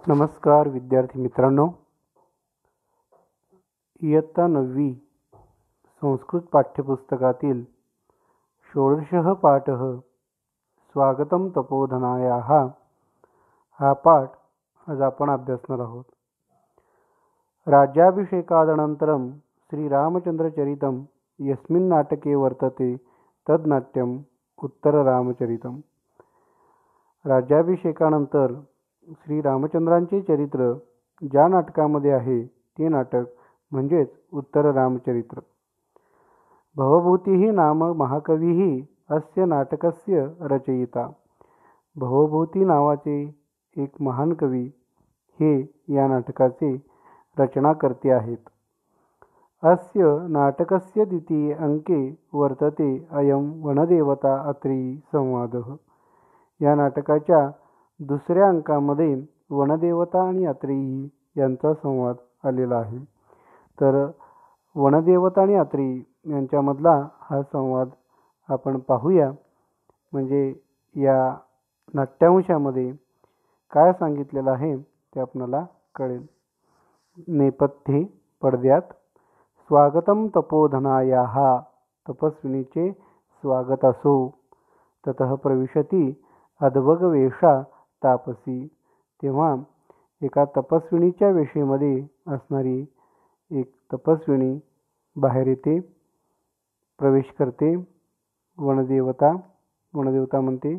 नमस्कार विद्यार्थी मित्रांनो, इयत्ता 9वी संस्कृत पाठ्यपुस्तकातील षोडशः पाठः स्वागतं तपोधनायाः हा पाठ आज आपण अभ्यासणार आहोत. राज्याभिषेकादनन्तरं श्रीरामचन्द्रचरितं यस्मिन् नाटके वर्तते तद् नाट्यम् उत्तररामचरितम्. राज्याभिषेकानंतर श्री रामचंद्रांचे चरित्र ज्या नाटकामध्ये आहे ते नाटक म्हणजेच उत्तर रामचरित्र. भवभूतिः नाम महाकविः अस्य नाटकस्य रचयिता. भवभूती नावाचे एक महान कवी हे या नाटकाचे रचनाकर्ते आहेत. अस्य नाटकस्य द्वितीये अंके वर्तते अयं वनदेवता अत्री संवादः. या नाटकाच्या दुसऱ्या अंकामध्ये वनदेवता आणि अत्री यांचा संवाद आलेला आहे. तर वनदेवता आणि अत्री यांच्यामधला हा संवाद आपण पाहूया. म्हणजे या नाट्यांशामध्ये काय सांगितलेलं आहे ते आपल्याला कळेल. नेपथ्ये पडद्यात स्वागतं तपोधनायाः, तपस्विनीचे स्वागत असो. ततः प्रविशती अद्वगवेषा तापसी. तेव्हा एका तपस्विनीच्या वेशेमध्ये असणारी एक तपस्विनी बाहेर येते, प्रवेश करते. वनदेवता म्हणते,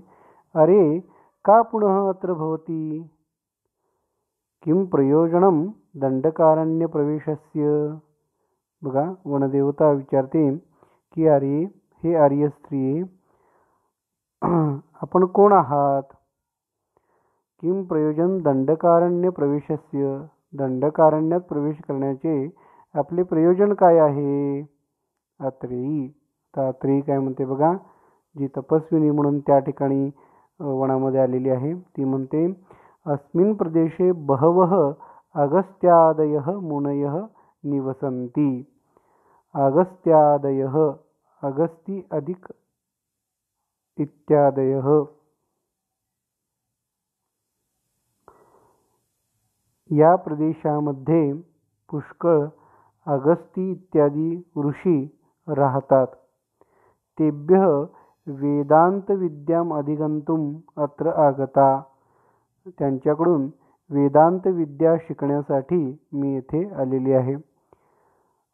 अरे का पुनः अत्र भवती? किं प्रयोजनं दंडकारण्य प्रवेशस्य? बघा, वनदेवता विचारते की अरे हे आर्य स्त्रिये, आपण कोण आहात? किं प्रयोजन दंडकारण्य प्रवेशस्य? दंडकारण्यात प्रवेश करण्याचे आपले प्रयोजन काय आहे? अत्री. तर अत्री काय म्हणते बघा, जी तपस्विनी म्हणून त्या ठिकाणी वनामध्ये आलेली आहे ती म्हणते, अस्मिन् प्रदेशे बहवः अगस्त्यादयः मुनयः निवसन्ति. अगस्त्यादयः, अगस्ती अधिक इत्यादयः. या प्रदेशामध्ये पुष्कळ अगस्ती इत्यादी ऋषी राहतात. तेभ्यः वेदांत विद्याम अधिगंतुम अत्र आगता. त्यांच्याकडून वेदांत विद्या शिकण्यासाठी मी येथे आलेली आहे.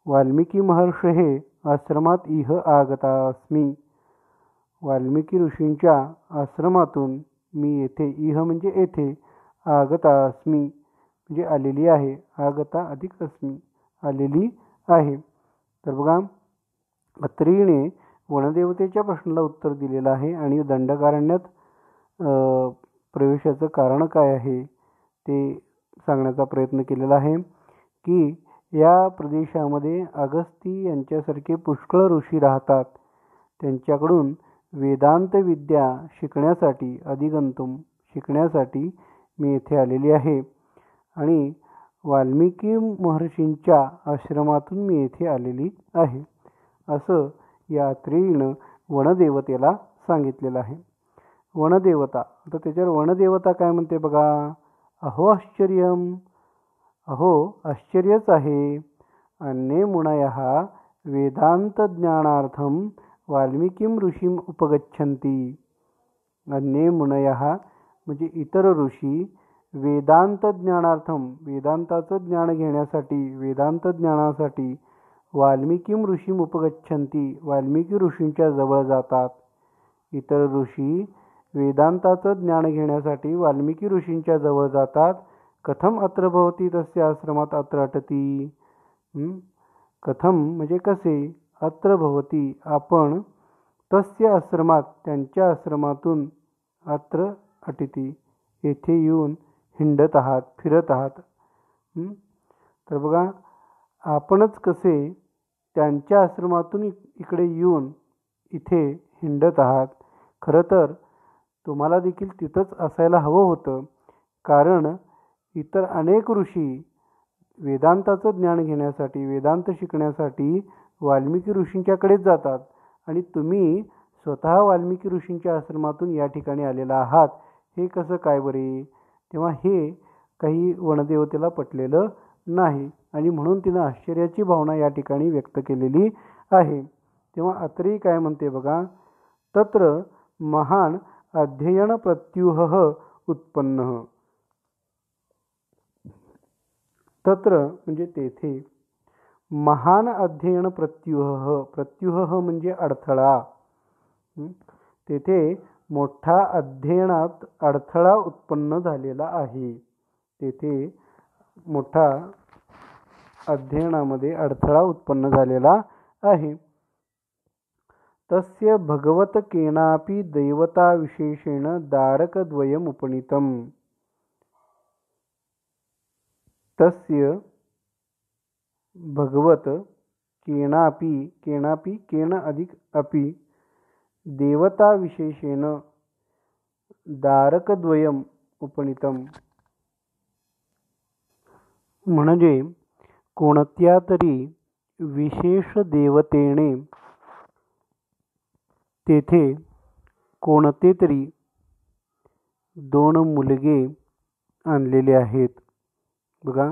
वाल्मिकी महर्षे आश्रमात इह आगता अस्मि. वाल्मिकी ऋषींच्या आश्रमातून मी येथे, इह म्हणजे येथे, आगता अस्मि म्हणजे आलेली आहे. आगता अधिक अस्मि, आलेली आहे. तर बघा, अत्रीने वनदेवतेच्या प्रश्नाला उत्तर दिलेलं आहे आणि दंडकारण्यात प्रवेशाचं कारण काय आहे ते सांगण्याचा प्रयत्न केलेला आहे. की या प्रदेशामध्ये अगस्ती यांच्यासारखे पुष्कळ ऋषी राहतात. त्यांच्याकडून वेदांत विद्या शिकण्यासाठी, अधिगंतुम शिकण्यासाठी मी येथे आलेली आहे. आणि वाल्मिकी महर्षींच्या आश्रमातून मी येथे आलेली आहे, असं या अत्रीनं वनदेवतेला सांगितलेलं आहे. वनदेवता, तर त्याच्यावर वनदेवता काय म्हणते बघा, अहो आश्चर्यम, अहो आश्चर्यच आहे. अन्ये मुनयः वेदांत ज्ञानार्थम वाल्मिकीं ऋषीम उपगच्छन्ति. अन्ये मुनयः म्हणजे इतर ऋषी वेदांत ज्ञानार्थम, वेदांताचं ज्ञान घेण्यासाठी, वेदांत ज्ञानासाठी वाल्मिकीं ऋषीम उपगच्छन्ति, वाल्मिकी ऋषींच्या जवळ जातात. इतर ऋषी वेदांताचं ज्ञान घेण्यासाठी वाल्मिकी ऋषींच्या जवळ जातात. कथम अत्र भवती तस्य आश्रमात अत्र अटती. कथम म्हणजे कसे, अत्र भवती आपण, तस्य आश्रमात त्यांच्या आश्रमातून, अत्र अटिती येथे येऊन हिंडत आहात, फिरत आहात. तर बघा, आपणच कसे त्यांच्या आश्रमातून इकडे येऊन इथे हिंडत आहात. खरं तर तुम्हाला देखील तिथंच असायला हवं होतं. कारण इतर अनेक ऋषी वेदांताचं ज्ञान घेण्यासाठी, वेदांत शिकण्यासाठी वाल्मिकी ऋषींच्याकडेच जातात आणि तुम्ही स्वतः वाल्मिकी ऋषींच्या आश्रमातून या ठिकाणी आलेला आहात. हे कसं काय बरे? तेव्हा हे काही वनदेवतेला पटलेलं नाही आणि म्हणून तिनं आश्चर्याची भावना या ठिकाणी व्यक्त केलेली आहे. तेव्हा अत्रेय काय म्हणते बघा, तत्र महान अध्ययन प्रत्युह उत्पन्न. तत्र म्हणजे तेथे, महान अध्ययन प्रत्युह, प्रत्युह म्हणजे अडथळा, तेथे मोठा अध्ययनात अडथळा उत्पन्न झालेला आहे. तेथे मोठा अध्ययनामध्ये अडथळा उत्पन्न झालेला आहे. तस्य भगवत केनापि दैवता विशेषेण दारकद्वयम् उपनीतम्. तस्य भगवत केनापि, केनापि केन अधिक अपि, देवता विशेषेण दारकद्वयम् उपनीतम्. म्हणजे कोणत्या तरी विशेष देवतेने तेथे कोणते तरी 2 मुलगे आणलेले आहेत. बघा,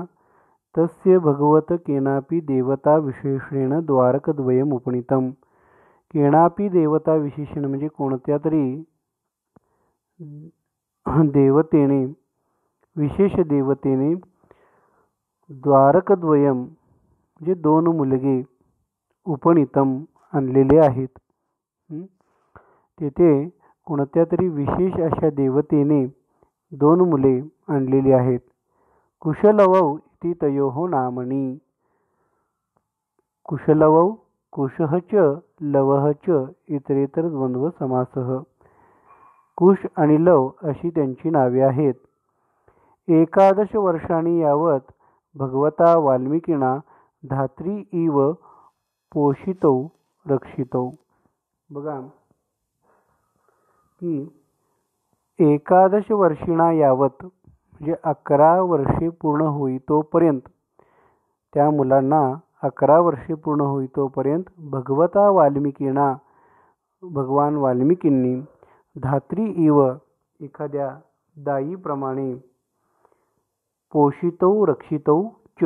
तस्य भगवत केनापि देवता विशेषेण द्वारकद्वयम् उपनीतम्. केनापि देवता विशेषण म्हणजे कोणत्या तरी देवतेने, विशेष देवतेने द्वारकद्वयम् म्हणजे 2 मुलगे उपनीतम आणलेले आहेत. तेथे कोणत्या तरी विशेष अशा देवतेने 2 मुले आणलेली आहेत. कुशलवौ इति तयोः नामनी. कुशलवौ, कुशः च लवः च इतरेतर द्वंद्व समासः. कुश आणि लव अशी त्यांची नावे आहेत. 11 वर्षांनी यावत भगवता वाल्मिकीना धात्री इव पोषितौ रक्षितौ. बघा की 11 वर्षिणा यावत म्हणजे 11 वर्षे पूर्ण होईतोपर्यंत, त्या मुलांना 11 वर्षे पूर्ण होईतोपर्यंत भगवता वाल्मिकीना, भगवान वाल्मिकींनी धात्री इव एखाद्या दाईप्रमाणे, पोषितौ रक्षितौ च,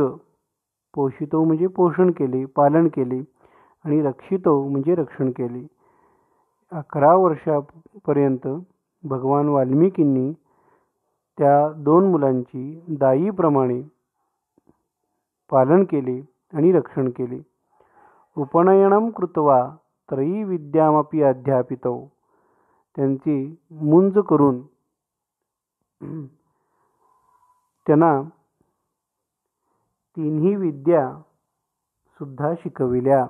पोषितौ म्हणजे पोषण केले, पालन केले, आणि रक्षितौ म्हणजे रक्षण केले. 11 वर्षापर्यंत भगवान वाल्मिकींनी त्या 2 मुलांची दाईप्रमाणे पालन केले आणि रक्षण केले. उपनयनम कृत्वा त्रयीविद्यामपि अध्यापितौ. त्यांची मुंज करून त्यांना 3ही विद्या सुद्धा शिकविल्या.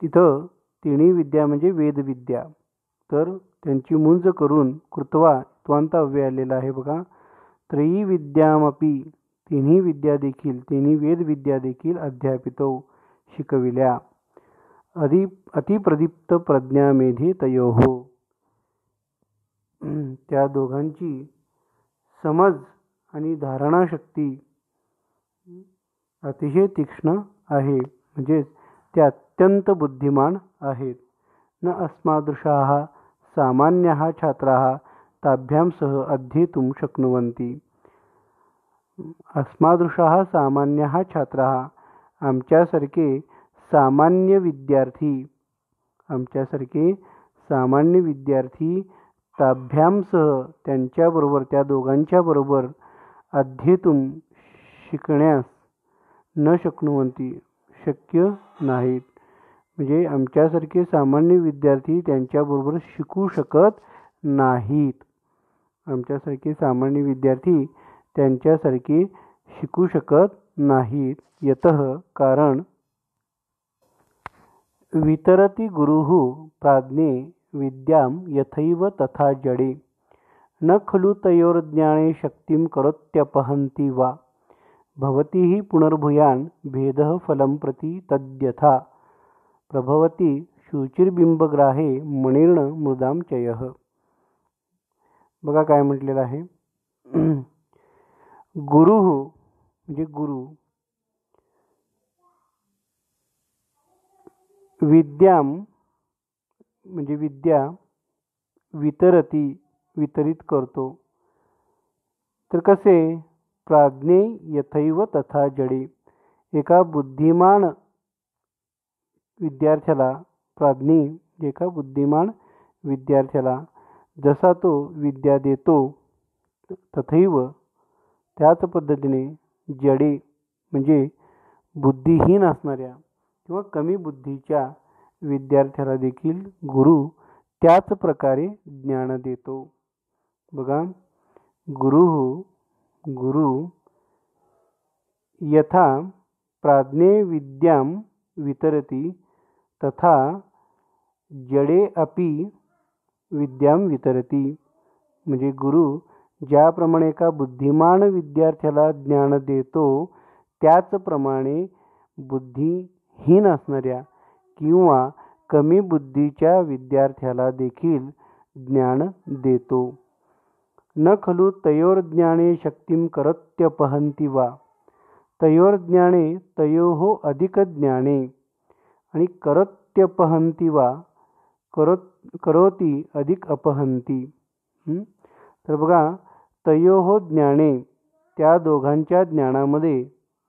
तिथं 3ही विद्या म्हणजे वेदविद्या. तर त्यांची मुंज करून कृत्वा त्वांत अव्यय आलेला आहे बघा. त्रयी विद्यामपि, 3ही विद्या देखील, 3ही वेदविद्या देखील अध्यापितौ शिकविल्या. अतिप्रदीप्त प्रज्ञा मेधी तयोः. त्या दोघांची समज आणि धारणाशक्ती अतिशय तीक्ष्ण आहे, म्हणजे ते अत्यंत बुद्धिमान आहेत. न अस्मादृशाः सामान्याः छात्राः ताभ्यां सह अध्येतुं शक्नुवन्ति. अस्मादृशाः सामान्याः छात्राः, आमच्यासारखे सामान्य विद्यार्थी, आमच्यासारखे सामान्य विद्यार्थी ताभ्यां सह त्यांच्याबरोबर, त्या दोघांच्या बरोबर अध्येतुं शिकण्यास न शक्नुवन्ति शक्य नाहीत. म्हणजे आमच्यासारखे सामान्य विद्यार्थी त्यांच्याबरोबर शिकू शकत नाहीत. आमच्यासारखे सामान्य विद्यार्थी त्यांच्यासारखे शिकू शकत नाहीत. यतः कारण वितरति गुरुः प्राज्ञे विद्यां यथैव तथा जडे. न खलु तयोर्ज्ञाने शक्तिं करोत्यपहन्ति वा. भवति हि पुनर्भूयान् भेदः फलं प्रति तद्यथा. प्रभवति शुचिर्बिंबग्राहे मणिर्न मृदां चयः. बघा काय म्हटलेलं आहे. गुरु म्हणजे गुरु, विद्यां म्हणजे विद्या, वितरती वितरित करतो, तर कसे? प्राज्ञे यथैव तथा जडे. एका बुद्धिमान विद्यार्थ्याला, प्राज्ञे एका बुद्धिमान विद्यार्थ्याला जसा तो विद्या देतो, तथैव त्याच पद्धतीने जडे म्हणजे बुद्धिहीन असणाऱ्या किंवा कमी बुद्धीच्या विद्यार्थ्याला देखील गुरु त्याच प्रकारे ज्ञान देतो. बघा, गुरु यथा प्राज्ञे विद्यां वितरति तथा जडे अपि विद्यां वितरति. म्हणजे गुरु ज्याप्रमाणे एका बुद्धिमान विद्यार्थ्याला ज्ञान देतो, त्याचप्रमाणे बुद्धिहीन असणाऱ्या किंवा कमी बुद्धीच्या विद्यार्थ्याला देखील ज्ञान देतो. न खलु तयोर्ज्ञाने शक्तिं करोत्यपहन्ति वा. तयोर्ज्ञाने तयोः अधिक ज्ञाने आणि करोत्यपहन्ति वा करोति अधिक अपहन्ति. तर बघा, तयोः ज्ञाने त्या दोघांच्या ज्ञानामध्ये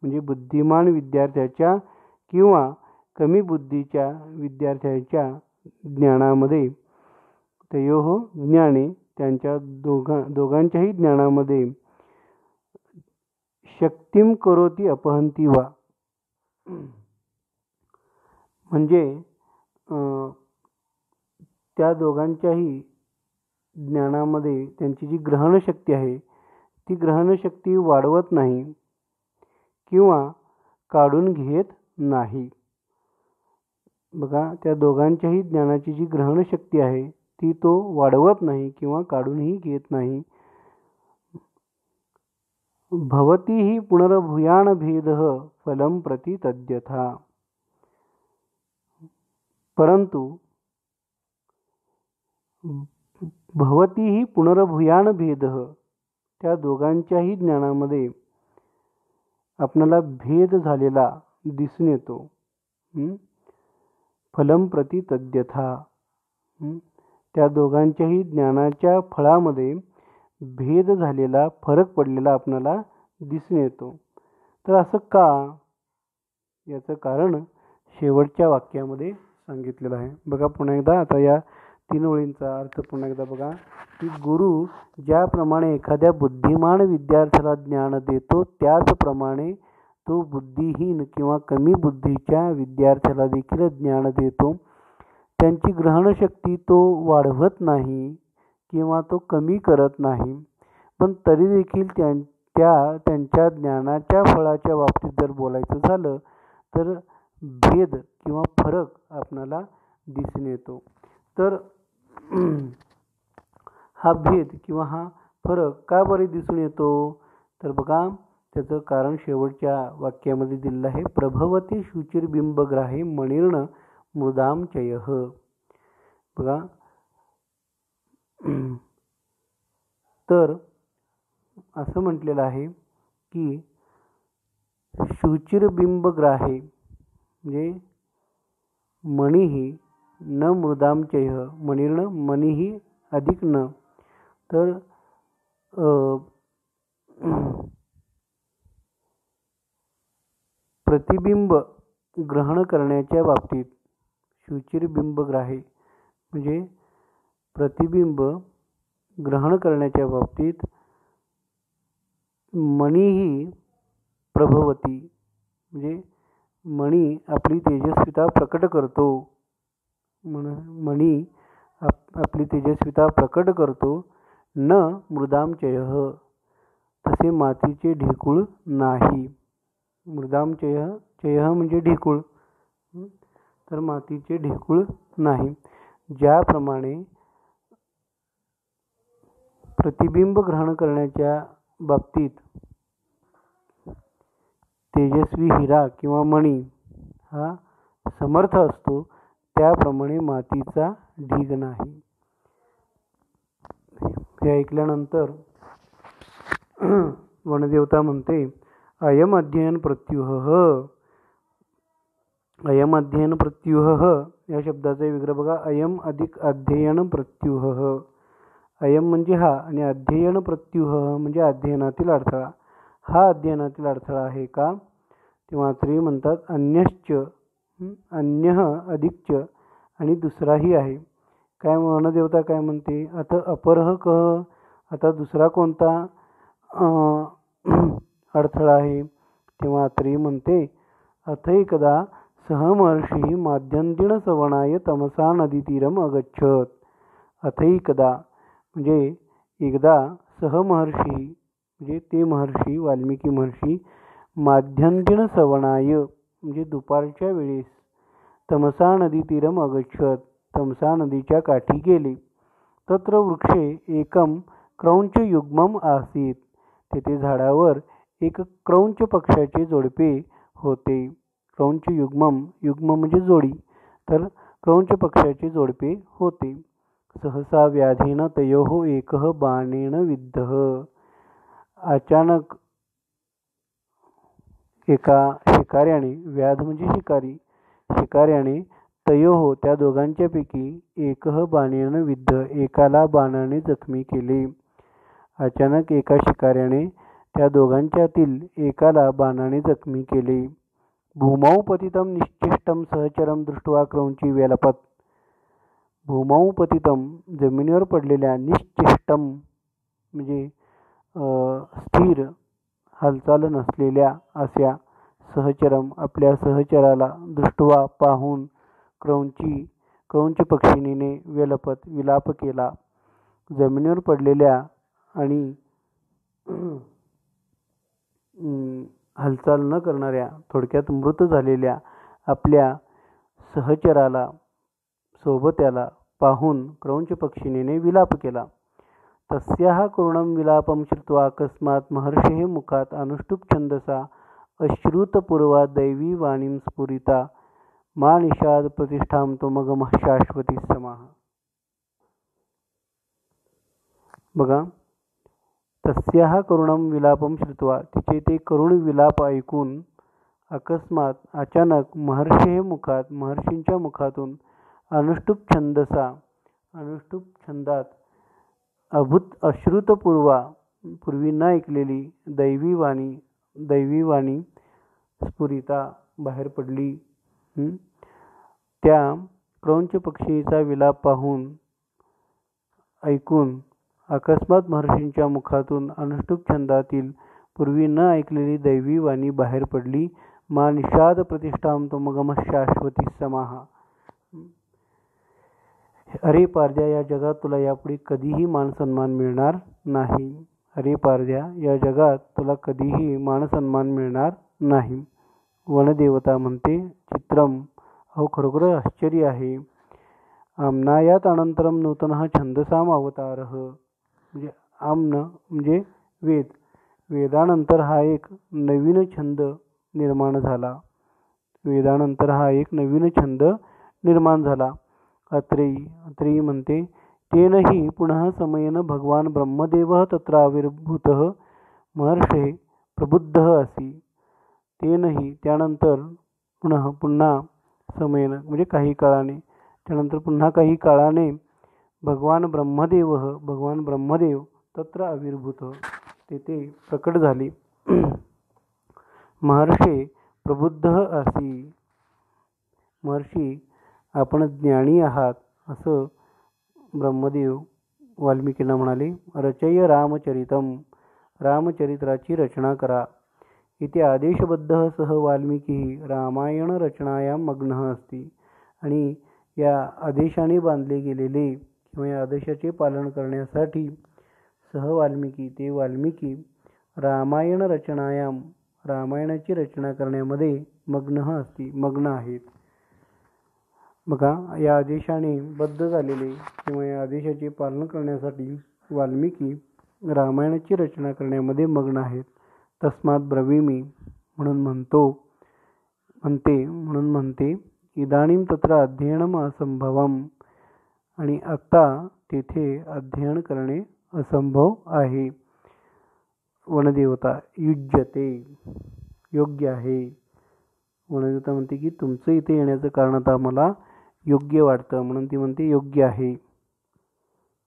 म्हणजे बुद्धिमान विद्यार्थ्याच्या किंवा कमी बुद्धीच्या विद्यार्थ्याच्या ज्ञानामध्ये, तयोः ज्ञाने त्यांच्या दोघांच्याही ज्ञानामध्ये शक्तिं करोति अपहन्ति वा म्हणजे त्या दोघांच्याही ज्ञानामध्ये त्यांची जी ग्रहणशक्ती आहे ती ग्रहणशक्ती वाढवत नाही किंवा काढून घेत नाही. बघा, त्या दोघांच्याही ज्ञानाची जी ग्रहणशक्ती आहे ती तो वाढवत नाही किंवा काढूनही घेत नाही. भवति हि पुनर्भूयान भेदः फलं प्रति तद्यथा. परंतु भवति हि पुनर्भूयान भेदः, त्या दोघांच्याही ज्ञानामध्ये आपल्याला भेद झालेला दिसून येतो. फलं प्रति तद्यथा, त्या दोघांच्याही ज्ञानाच्या फळामध्ये भेद झालेला, फरक पडलेला आपल्याला दिसून येतो. तर असं का? याचं कारण शेवटच्या वाक्यामध्ये सांगितलेलं आहे. बघा पुन्हा एकदा, आता या 3 ओळींचा अर्थ पुन्हा एकदा बघा, की गुरु ज्याप्रमाणे एखाद्या बुद्धिमान विद्यार्थ्याला ज्ञान देतो, त्याचप्रमाणे तो बुद्धिहीन किंवा कमी बुद्धीच्या विद्यार्थ्याला देखील ज्ञान देतो. त्यांची ग्रहणशक्ती तो वाढवत नाही किंवा तो कमी करत नाही, पण तरी देखील त्यांच्या ज्ञानाच्या फळाच्या बाबतीत जर बोलायचं झालं तर भेद किंवा फरक आपल्याला दिसून येतो. तर हा भेद किंवा हा फरक का बरे दिसून येतो? तर बघा, त्याचं कारण शेवटच्या वाक्यामध्ये दिलेलं आहे. प्रभवती शुचिर्बिंबग्राहे मणिर्न मृदाम चयः. बघा, तर असं म्हटलेलं आहे की शुचिर्बिंबग्राहे म्हणजे मणिही न मृदाम चयः, मणिर्न मणिही अधिक न. तर प्रतिबिंब ग्रहण करण्याच्या बाबतीत शुचिर्बिंबग्राहे म्हणजे प्रतिबिंब ग्रहण करण्याच्या बाबतीत मणिही प्रभवती म्हणजे मणी आपली तेजस्विता प्रकट करतो. मणी आपली तेजस्विता प्रकट करतो. न मृदाम चयः, तसे मातीचे ढेकूळ नाही. मृदाम चयः म्हणजे ढेकूळ, तर मातीचे ढेकूळ नाही. ज्याप्रमाणे प्रतिबिंब ग्रहण करण्याच्या बाबतीत तेजस्वी हिरा किंवा मणी हा समर्थ असतो, त्याप्रमाणे मातीचा ढीग नाही. हे ऐकल्यानंतर वनदेवता म्हणते, अयम अध्ययन प्रत्युह. अयम अध्ययन प्रत्युह या शब्दाचा विग्रह बघा, अयम अधिक अध्ययन प्रत्युह. अयम म्हणजे हा आणि अध्ययन प्रत्युह म्हणजे अध्ययनातील अडथळा. हा अध्ययनातील अडथळा आहे का? तेव्हा तरी म्हणतात अन्यश्च, अन्य अधिकच आणि दुसराही आहे. काय वनदेवता काय म्हणते? आता अपरह कह, आता दुसरा कोणता अडथळा आहे? तेव्हा तरी म्हणते अथैकदा सहमहर्षी माध्यन्दिन सवनाय तमसा नदीतीरम अगच्छत. अथैकदा म्हणजे एकदा सहमहर्षी म्हणजे ते महर्षी वाल्मिकी महर्षी माध्यन्दिन सवनाय म्हणजे दुपारच्या वेळेस तमसा नदीतीरम अगच्छत तमसा नदीच्या काठी गेले. तत्र वृक्षे एकम क्रौंच युग्मम आसीत. तेथे झाडावर एक क्रौंच पक्षाचे जोडपे होते. क्रौंच युग्मम, युग्म म्हणजे जोडी, तर क्रौंच पक्षाचे जोडपे होते. सहसा व्याधेन तयोः एकः बाणेन विद्धः. अचानक एका शिकाऱ्याने, व्याध म्हणजे शिकारी, शिकाऱ्याने तयोः त्या दोघांच्यापैकी एकः बाणेन विद्ध एकाला बाणाने जखमी केले. अचानक एका शिकाऱ्याने त्या दोघांच्यातील एकाला बाणाने जखमी केले. भूमौ पतितं निश्चेष्टं सहचरं दृष्ट्वा क्रौंची व्यलपत. भूमौ पतितं जमिनीवर पडलेल्या, निश्चेष्टम म्हणजे स्थिर हालचाल नसलेल्या अशा, सहचरम आपल्या सहचराला, दृष्ट्वा पाहून, क्रौंच पक्षिणीने व्यलपत विलाप केला. जमिनीवर पडलेल्या आणि हालचाल न करणाऱ्या, थोडक्यात मृत झालेल्या आपल्या सहचराला, सोबत्याला पाहून क्रौंच पक्षिणीने विलाप केला. तस्याः करुणं विलापं श्रुत्वा अकस्मात् महर्षेः मुखात अनुष्टुप छंदसा अश्रुतपूर्वा दैवी वाणीं स्फुरिता मा निषाद प्रतिष्ठां त्वमगमः शाश्वती समाः. बघा, तस्याः करुणं विलापं श्रुत्वा तिचे ते करुण विलाप ऐकून अकस्मात अचानक महर्षेः मुखात महर्षींच्या मुखातून अनुष्टुप छंदसा अनुष्टुप छंदात अश्रुतपूर्वा पूर्वी न ऐकलेली दैवी वाणी स्फुरिता बाहेर पडली. त्या क्रौंच पक्षीचा विलाप पाहून ऐकून अकस्मात महर्षींच्या मुखातून अनुष्टुप छंदातील पूर्वी न ऐकलेली दैवी वाणी बाहेर पडली. मा निषाद प्रतिष्ठां त्वमगमः शाश्वती समाः. अरे पारध्या, या जगात तुला यापुढे कधीही मानसन्मान मिळणार नाही. अरे पारध्या, या जगात तुला कधीही मानसन्मान मिळणार नाही. वनदेवता म्हणते चित्रम, अहो खरोखर आश्चर्य आहे. आम्नायात अनंतरम नूतनः छंदसाम अवतारः. म्हणजे आम्न म्हणजे वेद, वेदानंतर हा एक नवीन छंद निर्माण झाला. वेदानंतर हा एक नवीन छंद निर्माण झाला. अत्रेयी म्हणते तेनहि पुनः समयेन भगवान ब्रह्मदेवः तत्र आविर्भूतः महर्षे प्रबुद्धः असि. तेनहि त्यानंतर पुन्हा समयेन म्हणजे काही काळाने, त्यानंतर पुन्हा काही काळाने भगवान ब्रह्मदेव तत्र आविर्भूत तेथे प्रकट झाले. महर्षे प्रबुद्धः असि, महर्षी आपण ज्ञानी आहात असं ब्रह्मदेव वाल्मिकींना म्हणाले. रचय रामचरितम, रामचरित्राची रचना करा. इथे आदेशबद्ध सह वाल्मिकी रामायण रचनायां मग्नः अस्ति. आणि या आदेशाने बांधले गेलेले किंवा या आदेशाचे पालन करण्यासाठी वाल्मिकी रामायण रचनायां रामायणाची रचना करण्यामध्ये मग्न आहेत. बघा, या आदेशाने बद्ध झालेले किंवा या आदेशाचे पालन करण्यासाठी वाल्मिकी रामायणाची रचना करण्यामध्ये मग्न आहेत. तस्मात् ब्रवीमि म्हणून म्हणते इदानीं तत्र अध्ययनम असंभवम. आणि आता तेथे अध्ययन करणे असंभव आहे. वनदेवता युज्यते, योग्य आहे. वनदेवता म्हणते की तुमचं इथे येण्याचं कारण आता मला योग्य वाटतं, म्हणून ती म्हणते योग्य आहे.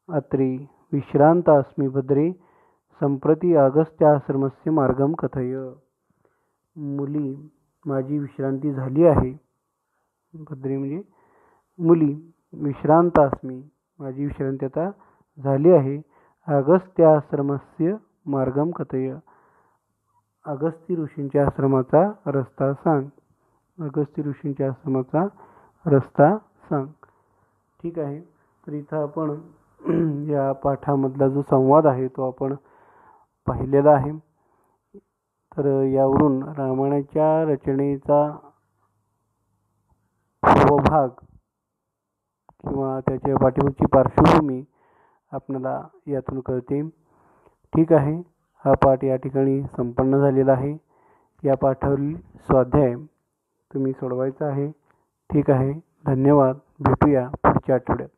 अत्रे विश्रांत अस्मि भद्रे संप्रति अगस्त्याश्रमस्य मार्गम कथय. मुली, माझी विश्रांती झाली आहे. भद्रे म्हणजे मुली. विश्रांत अस्मि, माझी विश्रांती आता झाली आहे. अगस्त्याश्रमस्य मार्गम कथय, अगस्त्य ऋषींच्या आश्रमाचा रस्ता सांग. अगस्त्य ऋषींच्या आश्रमाचा रस्ता सांग. ठीक आहे. तर इथं आपण या पाठामधला जो संवाद आहे तो आपण पाहिलेला आहे. तर यावरून रामायणाच्या रचनेचा पूर्वभाग किंवा त्याच्या पाठीमागची पार्श्वभूमी आपल्याला यातून कळते. ठीक आहे. हा पाठ या ठिकाणी संपन्न झालेला आहे. या पाठावरील स्वाध्याय तुम्ही सोडवायचा आहे. ठीक आहे. धन्यवाद. भेटूया पुढच्या आठवड्यात.